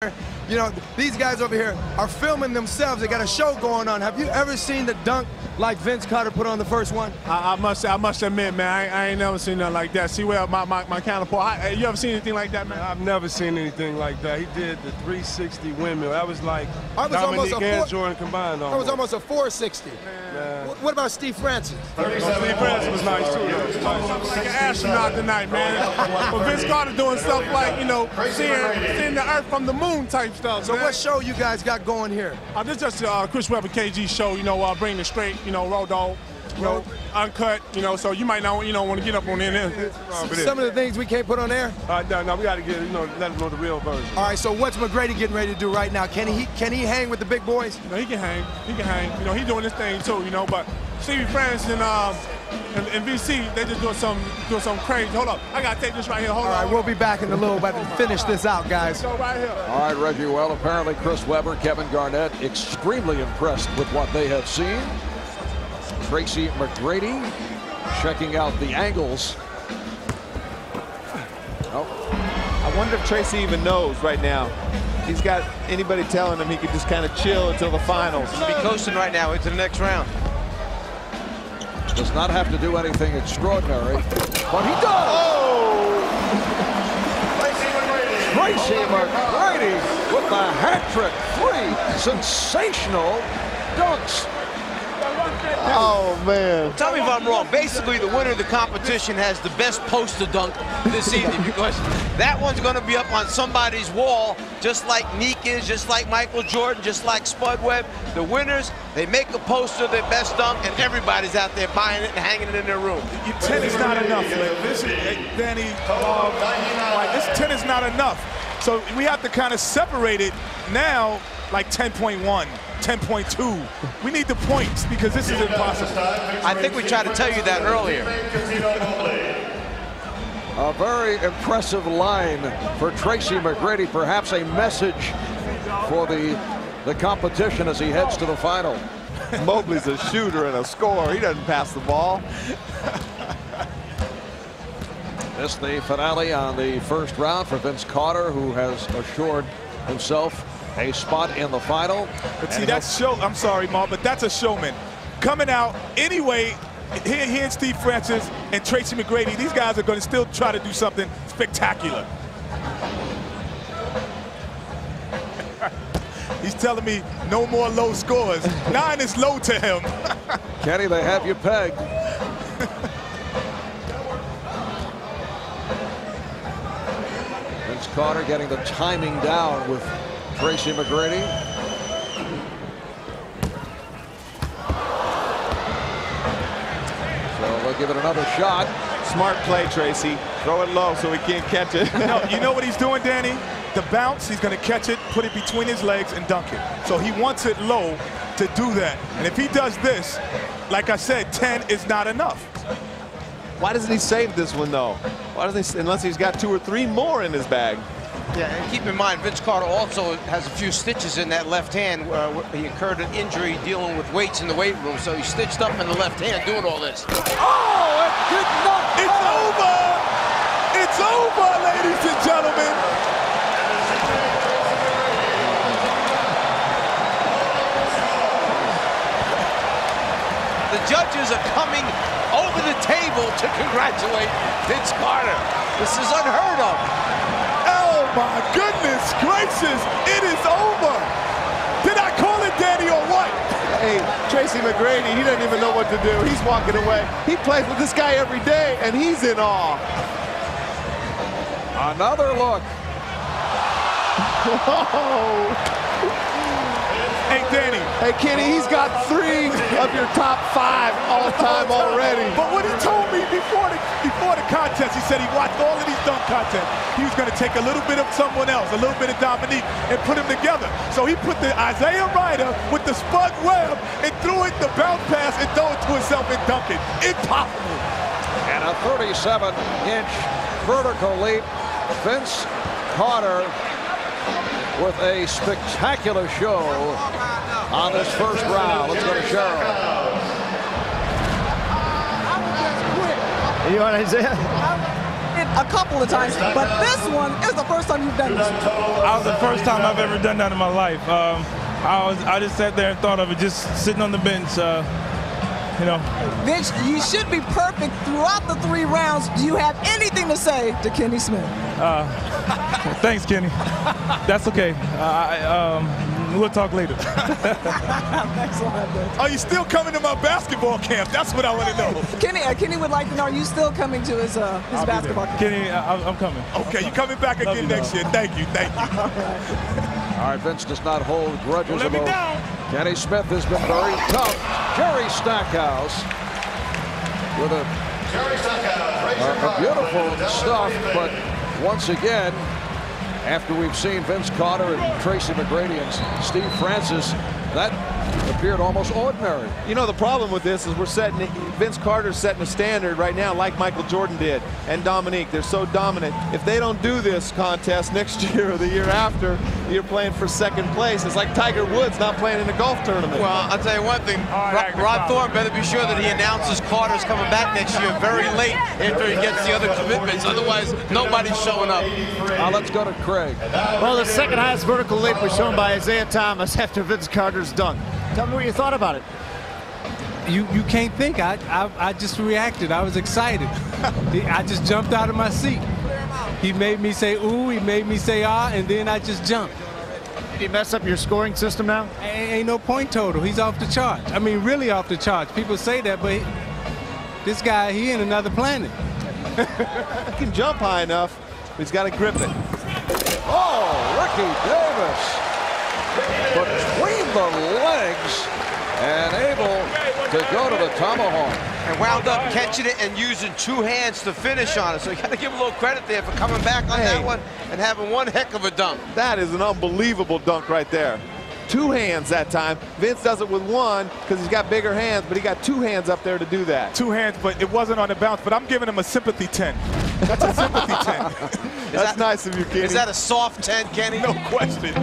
You know, these guys over here are filming themselves. They got a show going on. Have you ever seen the dunk like 빈스카터 put on the first one? I must admit, man, I ain't never seen nothing like that. See, well, my counterpart, you ever seen anything like that, man? I've never seen anything like that. He did the 360 windmill. That was like Dominique and Jordan combined. That was almost a 460. What about Steve Francis? Steve Francis was nice, too. Like an astronaut tonight, man. But 빈스카터 doing stuff like, you know, seeing the earth from the moon type stuff. So what show you guys got going here? This is just Chris Webber KG show, you know, bringing it straight, you know, road dog, you know, uncut, you know, so you might not, you know, want to get up on there. Some of the things we can't put on air? No, we got to get, you know, let them know the real version. All right, so what's McGrady getting ready to do right now? Can he hang with the big boys? No, he can hang. He can hang. You know, he's doing this thing too, you know, but Stevie Francis and VC, they just doing some crazy. Hold up, I gotta take this right here. Hold on. All right, we'll be back in a little bit to finish this out, guys. Go right here. All right, Reggie. Well, apparently Chris Webber, Kevin Garnett, extremely impressed with what they have seen. Tracy McGrady checking out the angles. Oh. I wonder if Tracy even knows right now. He's got anybody telling him he can just kind of chill until the finals. He'll be coasting right now into the next round. Does not have to do anything extraordinary, but he does! Oh! Tracy McGrady with the hat trick. 3 sensational dunks. Oh, man. Tell me if I'm wrong. Basically, the winner of the competition has the best poster dunk this evening because that one's going to be up on somebody's wall, just like Neek is, just like Michael Jordan, just like Spud Webb. The winners, they make a poster of their best dunk, and everybody's out there buying it and hanging it in their room. 10 is not enough, man. This is, Danny, this 10 is not enough. So we have to kind of separate it now, like 10.1. 10.2. We need the points because this is impossible. I think we tried to tell you that earlier. A very impressive line for Tracy McGrady, perhaps a message for the competition as he heads to the final. Mobley's a shooter and a scorer. He doesn't pass the ball. This the finale on the first round for 빈스카터, who has assured himself a spot in the final. But see, that's show. I'm sorry, Mark, but that's a showman. Coming out anyway, he and Steve Francis and Tracy McGrady, these guys are going to still try to do something spectacular. He's telling me no more low scores. 9 is low to him. Kenny, they have you pegged. 빈스카터 getting the timing down with Tracy McGrady. So they'll give it another shot. Smart play, Tracy. Throw it low so he can't catch it. No, you know what he's doing, Danny? The bounce, he's going to catch it, put it between his legs, and dunk it. So he wants it low to do that. And if he does this, like I said, 10 is not enough. Why doesn't he save this one, though? Why doesn't he, unless he's got 2 or 3 more in his bag? Yeah, and keep in mind, 빈스카터 also has a few stitches in that left hand. He incurred an injury dealing with weights in the weight room, so he's stitched up in the left hand doing all this. Oh, it did not. It's over! It's over, ladies and gentlemen! The judges are coming over the table to congratulate 빈스카터. This is unheard of. Oh my goodness gracious, it is over. Did I call it, Danny, or what? Hey, Tracy McGrady, he doesn't even know what to do. He's walking away. He plays with this guy every day, and he's in awe. Another look. Whoa. Hey, Danny. Hey, Kenny, he's got 3 of your top 5 all time already. But what he told me before the contest, he said he watched all of these dunk contests. He was going to take a little bit of someone else, a little bit of Dominique, and put them together. So he put the Isaiah Ryder with the Spud Webb and threw it the bounce pass and throw it to himself and dunk it. Impossible. And a 37-inch vertical leap. 빈스카터 with a spectacular show on this first round. Let's go to Cheryl. You want Isaiah? It a couple of times, but this one is the first time you've done this. That was the first time I've ever done that in my life. I just sat there and thought of it, just sitting on the bench, you know. Vince, you should be perfect throughout the 3 rounds. Do you have anything to say to Kenny Smith? Thanks, Kenny. That's okay. We'll talk later. Thanks a lot, Vince. Are you still coming to my basketball camp? That's what I want to know. Kenny would like to know, are you still coming to his basketball camp? Kenny, I'm coming. Okay, you're coming back again next year. Thank you. All right, Vince does not hold grudges about Kenny Smith has been very tough. Jerry Stackhouse with a beautiful stuff, but once again, after we've seen Vince Carter and Tracy McGrady and Steve Francis, that appeared almost ordinary. You know, the problem with this is Vince Carter's setting a standard right now like Michael Jordan did, and Dominique. They're so dominant. If they don't do this contest next year or the year after, you're playing for second place. It's like Tiger Woods not playing in a golf tournament. Well, I'll tell you one thing. Rod Thorne better be sure that he announces Carter's coming back next year very late after he gets the other commitments. Otherwise, nobody's showing up. Let's go to Craig. Well, the second highest vertical leap was shown by Isaiah Thomas after Vince Carter's dunk. Tell me what you thought about it. You can't think. I just reacted. I was excited. I just jumped out of my seat. He made me say ooh, he made me say ah, and then I just jumped. Did he mess up your scoring system now? Ain't no point total. He's off the charts. I mean, really off the charts. People say that, but this guy, he in another planet. He can jump high enough, but he's got to grip it. Oh, Ricky Davis between the legs and able to go to the tomahawk. And wound up catching it and using 2 hands to finish on it. So you got to give him a little credit there for coming back on that one and having one heck of a dunk. That is an unbelievable dunk right there. 2 hands that time. Vince does it with 1 because he's got bigger hands, but he got 2 hands up there to do that. 2 hands, but it wasn't on the bounce, but I'm giving him a sympathy 10. That's a sympathy 10. That's nice of you, Kenny. Is that a soft 10, Kenny? No question.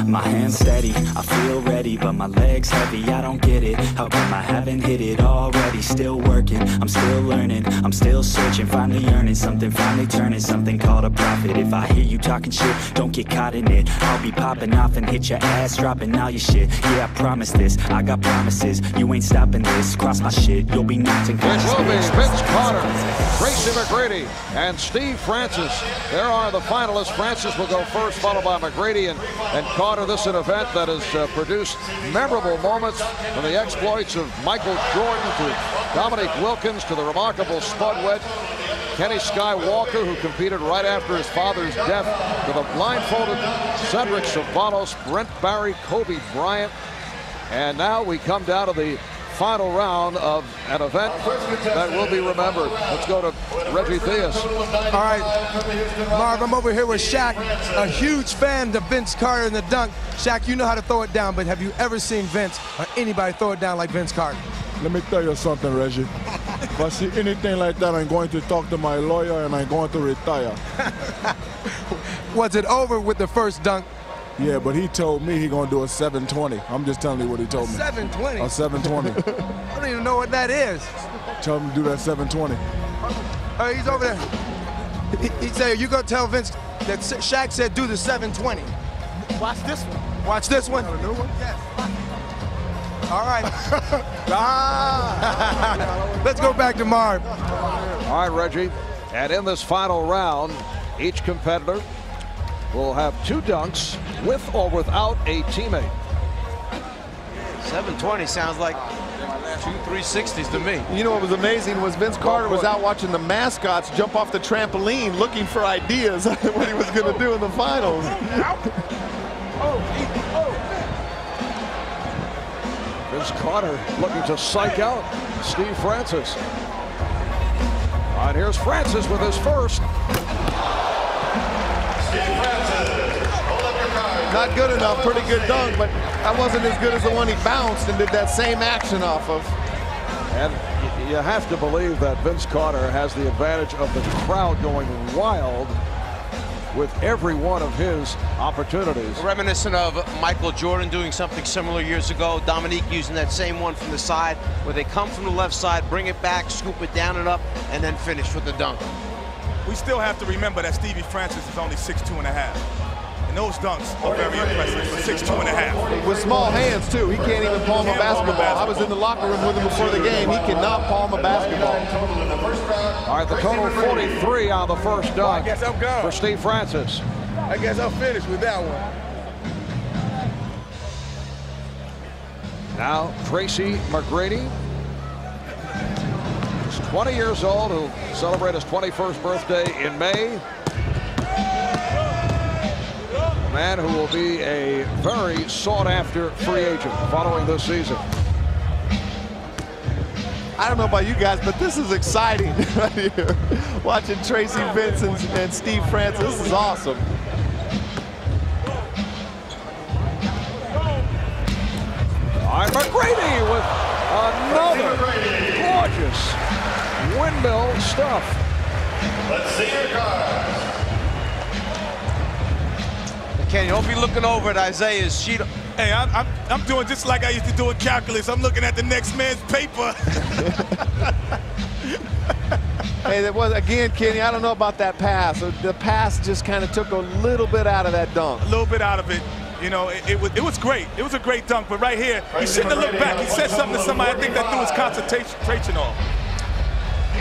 My hands steady, I feel ready, but my legs heavy, I don't get it. How come I haven't hit it already? Still working, I'm still learning, I'm still searching, finally earning something, finally turning something called a profit. If I hear you talking shit, don't get caught in it. I'll be popping off and hit your ass, dropping all your shit. Yeah, I promise this, I got promises, you ain't stopping this. Cross my shit, you'll be knocked It will be Vince Carter, Tracy McGrady, and Steve Francis. There are the finalists. Francis will go first, followed by McGrady and Carter. This is an event that has produced memorable moments from the exploits of Michael Jordan to Dominique Wilkins to the remarkable Spud Webb, Kenny Skywalker, who competed right after his father's death, to the blindfolded Cedric Ceballos, Brent Barry, Kobe Bryant. And now we come down to the final round of an event that will be remembered. Let's go to Reggie Theus. All right, Marv, I'm over here with Shaq, a huge fan of Vince Carter in the dunk. Shaq, you know how to throw it down, but have you ever seen Vince or anybody throw it down like Vince Carter? Let me tell you something, Reggie. If I see anything like that, I'm going to talk to my lawyer and I'm going to retire. Was it over with the first dunk? Yeah, but he told me he's going to do a 720. I'm just telling you what he told me. 720? A 720. I don't even know what that is. Tell him to do that 720. Oh, he's over there. He said, you going to tell Vince that Shaq said do the 720. Watch this one. Watch this one? A new one? Yes. All right. Let's go back to Marv. All right, Reggie. And in this final round, each competitor will have 2 dunks with or without a teammate. 720 sounds like 2 360s to me. You know what was amazing was Vince Carter was out watching the mascots jump off the trampoline looking for ideas what he was going to do in the finals. Vince Carter looking to psych out Steve Francis. All right, here's Francis with his first. Not good enough, pretty good dunk, but that wasn't as good as the one he bounced and did that same action off of. And you have to believe that Vince Carter has the advantage of the crowd going wild with every one of his opportunities. Reminiscent of Michael Jordan doing something similar years ago. Dominique using that same one from the side, where they come from the left side, bring it back, scoop it down and up, and then finish with the dunk. We still have to remember that Stevie Francis is only 6'2.5". And those dunks are very impressive for 6'2.5". With small hands, too. He can't even palm a basketball. I was in the locker room with him before the game. He cannot palm a basketball. All right, the total 43 on the first dunk for Steve Francis. I guess I'll finish with that one. Now, Tracy McGrady. He's 20 years old, who'll celebrate his 21st birthday in May. A man who will be a very sought-after free agent following this season. I don't know about you guys, but this is exciting right here. Watching Tracy Vince and Steve Francis, this is awesome. All right, McGrady with another gorgeous windmill stuff. Let's see your cards. Kenny, don't be looking over at Isaiah's sheet. Hey, I'm doing just like I used to do in calculus. I'm looking at the next man's paper. Hey, that was, again, Kenny, I don't know about that pass. The pass just kind of took a little bit out of that dunk. A little bit out of it. You know, it was great. It was a great dunk, but right here, he shouldn't have looked back. He said something to somebody, I think that threw his concentration off.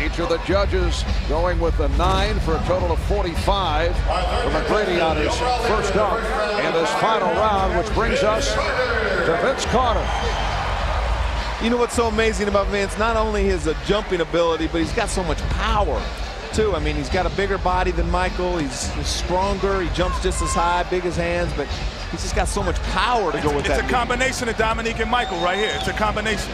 Each of the judges going with a 9 for a total of 45 for McGrady on his first dunk in this final round, which brings us to Vince Carter. You know what's so amazing about Vince? Not only his jumping ability, but he's got so much power, too. I mean, he's got a bigger body than Michael. He's stronger. He jumps just as high, big as hands, but he's just got so much power to go with that. It's a combination of Dominique and Michael right here. It's a combination.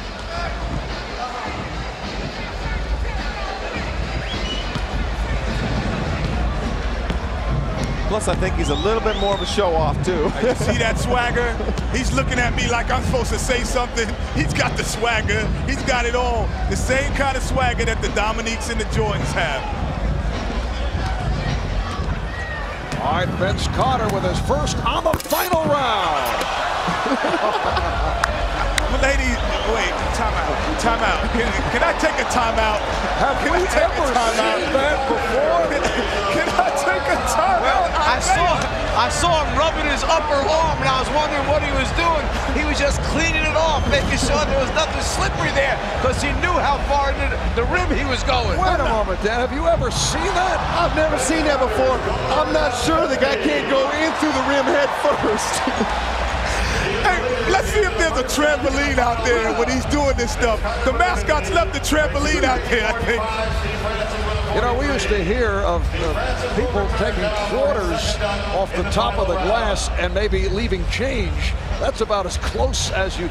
Plus, I think he's a little bit more of a show-off, too. You see that swagger? He's looking at me like I'm supposed to say something. He's got the swagger. He's got it all. The same kind of swagger that the Dominiques and the Jordans have. All right, Vince Carter with his first on the final round. Ladies, wait, timeout. Can I take a timeout? Have we ever seen that before? Can I take a timeout? I saw him rubbing his upper arm, and I was wondering what he was doing. He was just cleaning it off, making sure there was nothing slippery there, because he knew how far into the rim he was going. Wait a moment, Dan. Have you ever seen that? I've never seen that before. I'm not sure the guy can't go in through the rim head first. Hey, let's see if there's a trampoline out there when he's doing this stuff. The mascots left the trampoline out there, I think. You know, we used to hear of people taking quarters off the top of the glass and maybe leaving change. That's about as close as you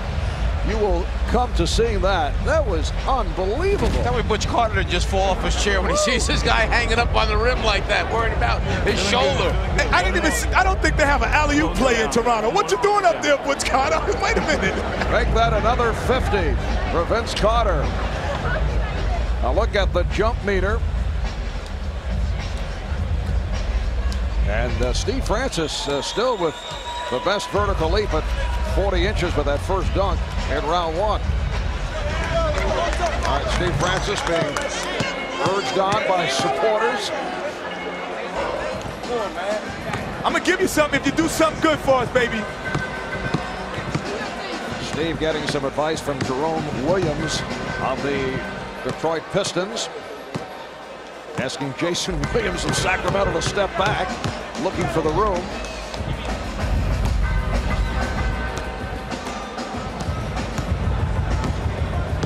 will come to seeing that. That was unbelievable. Tell me Butch Carter didn't just fall off his chair when he sees this guy hanging up on the rim like that, worried about his shoulder. Hey, I don't think they have an alley-oop play in Toronto. What you doing up there, Butch Carter? Wait a minute. Make that another 50 for Vince Carter. Now look at the jump meter. And Steve Francis still with the best vertical leap at 40 inches with that first dunk in round one. All right, Steve Francis being urged on by supporters. Come on, man. I'm going to give you something if you do something good for us, baby. Steve getting some advice from Jerome Williams of the Detroit Pistons. Asking Jason Williams of Sacramento to step back, looking for the room.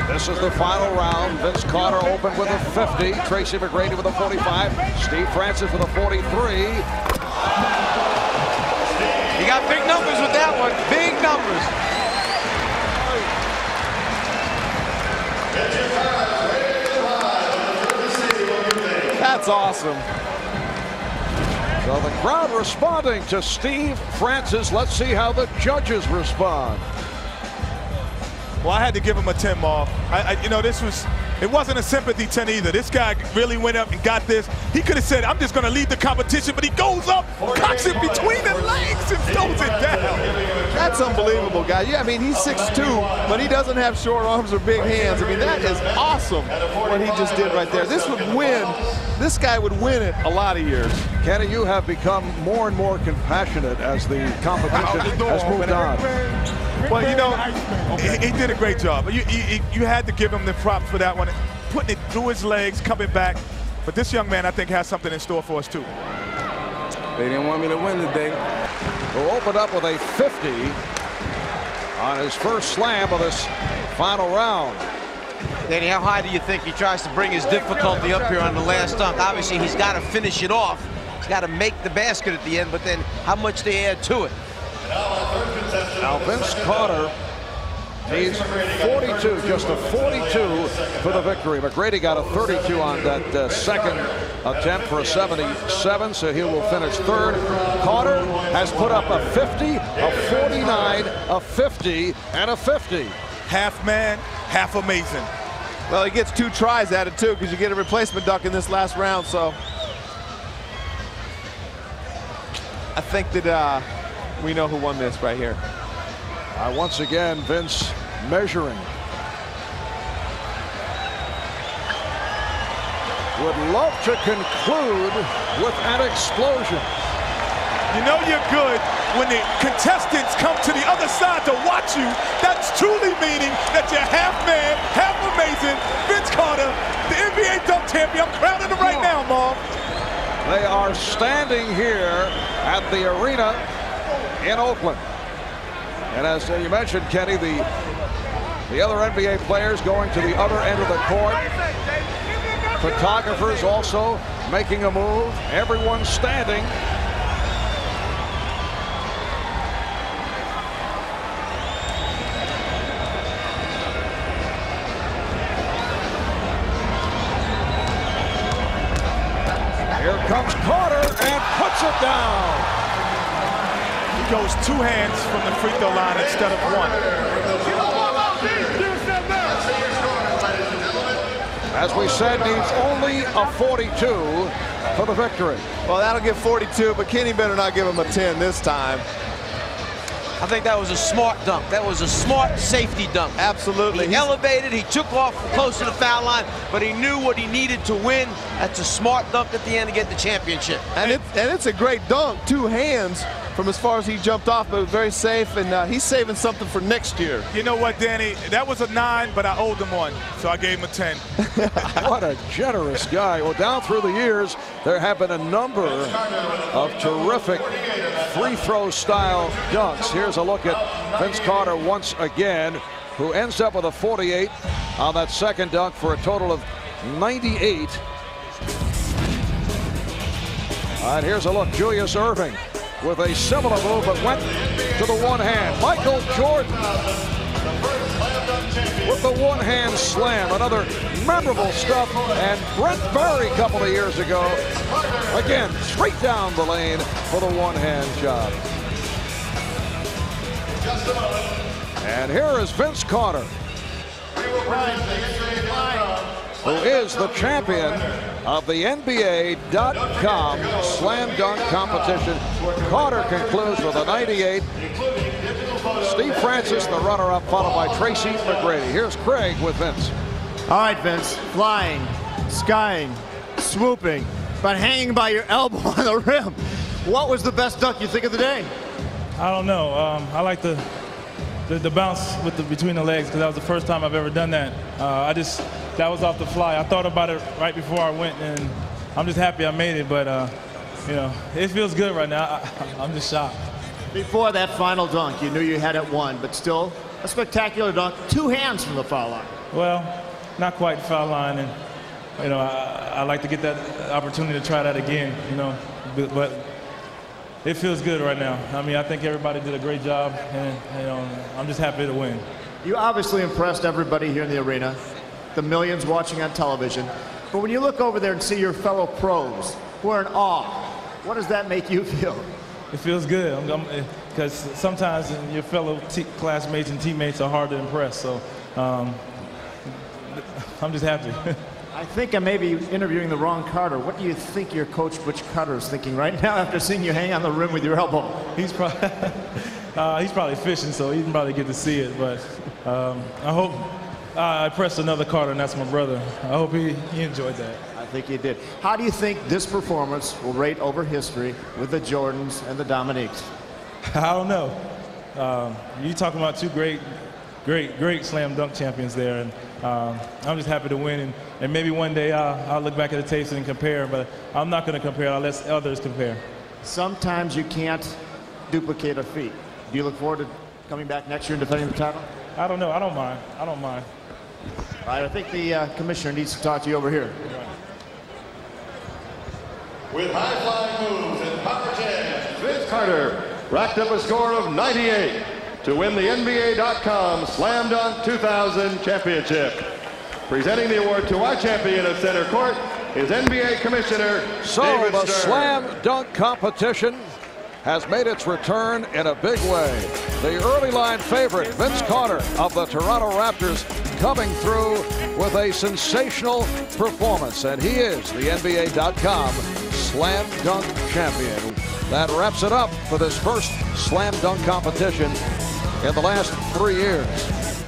This is the final round. Vince Carter opened with a 50. Tracy McGrady with a 45. Steve Francis with a 43. You got big numbers with that one. Big numbers. That's awesome. So the crowd responding to Steve Francis. Let's see how the judges respond. Well, I had to give him a 10, Marv. You know, it wasn't a sympathy 10 either. This guy really went up and got this. He could have said, I'm just going to lead the competition, but he goes up, cocks it between the legs, and throws it down. That's unbelievable, guys. Yeah, I mean, he's 6'2", but he doesn't have short arms or big hands. I mean, that is awesome what he just did right there. This guy would win it a lot of years. Kenny, you have become more and more compassionate as the competition has moved on. Well, you know, he did a great job. You had to give him the props for that one. Putting it through his legs, coming back. But this young man, I think, has something in store for us, too. They didn't want me to win today. Who opened up with a 50 on his first slam of this final round. Danny, how high do you think he tries to bring his difficulty up here on the last dunk? Obviously, he's got to finish it off. He's got to make the basket at the end, but then how much they add to it? Now, 빈스카터 needs 42, just a 42 for the victory. McGrady got a 32 on that second attempt for a 77, so he will finish third. Carter has put up a 50, a 49, a 50, and a 50. Half man, half amazing. Well, he gets 2 tries at it, too, because you get a replacement dunk in this last round, so I think that we know who won this right here. Once again, Vince measuring. Would love to conclude with an explosion. You know you're good when the contestants come to the other side to watch you. That's truly meaning that you're half man, half amazing. 빈스카터, the NBA dunk champion. I'm crowning him right now, Mom. They are standing here at the arena in Oakland. And as you mentioned, Kenny, the other NBA players going to the other end of the court. Photographers also making a move. Everyone standing. Here comes Carter and puts it down. He goes 2 hands from the free throw line instead of 1. As we said, needs only a 42 for the victory. Well, that'll give 42, but Kenny better not give him a 10 this time. I think that was a smart dunk. That was a smart safety dunk. Absolutely. He elevated, he took off close to the foul line, but he knew what he needed to win. That's a smart dunk at the end to get the championship. And it's a great dunk, 2 hands from as far as he jumped off, but very safe, and he's saving something for next year. You know what, Danny? That was a 9, but I owed him 1, so I gave him a 10. What a generous guy. Well, down through the years, there have been a number of terrific free throw style dunks. Here's a look at 빈스카터 once again, who ends up with a 48 on that second dunk for a total of 98. And here's a look, Julius Erving with a similar move, but went to the one hand. Michael Jordan with the one-hand slam, another memorable stuff. And Brent Barry a couple of years ago, again, straight down the lane for the one-hand job. And here is 빈스카터, who is the champion of the NBA.com slam dunk competition. Carter concludes with a 98. Steve Francis, the runner-up, followed by Tracy McGrady. Here's Craig with Vince. All right, Vince. Flying, skying, swooping, but hanging by your elbow on the rim. What was the best dunk you think of the day? I don't know. I like the bounce with between the legs, because that was the first time I've ever done that. That was off the fly. I thought about it right before I went, and I'm just happy I made it. But you know, it feels good right now. I'm just shocked. Before that final dunk, you knew you had it won, but still a spectacular dunk. 2 hands from the foul line. Well, not quite foul line, and you know, I like to get that opportunity to try that again. You know, but it feels good right now. I mean, I think everybody did a great job, and you know, I'm just happy to win. You obviously impressed everybody here in the arena, the millions watching on television. But when you look over there and see your fellow pros who are in awe, what does that make you feel? it feels good. Because sometimes your fellow classmates and teammates are hard to impress. So I'm just happy. I think I may be interviewing the wrong Carter. What do you think your coach, Butch Carter, is thinking right now after seeing you hang on the rim with your elbow? He's probably fishing, so he didn't probably get to see it. But I hope I pressed another Carter, and that's my brother. I hope he enjoyed that. I think he did. How do you think this performance will rate over history with the Jordans and the Dominiques? I don't know. You're talking about two great slam dunk champions there, and I'm just happy to win. And maybe one day I'll look back at the tapes and compare, but I'm not going to compare. I'll let others compare. Sometimes you can't duplicate a feat. Do you look forward to coming back next year and defending the title? I don't know. I don't mind. I don't mind. All right, I think the commissioner needs to talk to you over here. With high-flying moves and power jams, Vince Carter racked up a score of 98 to win the NBA.com Slam Dunk 2000 championship. Presenting the award to our champion at center court is NBA Commissioner David the Stern. slam dunk competition has made its return in a big way. The early line favorite, Vince Carter of the Toronto Raptors, coming through with a sensational performance, and he is the NBA.com Slam Dunk champion. That wraps it up for this first Slam Dunk competition in the last 3 years.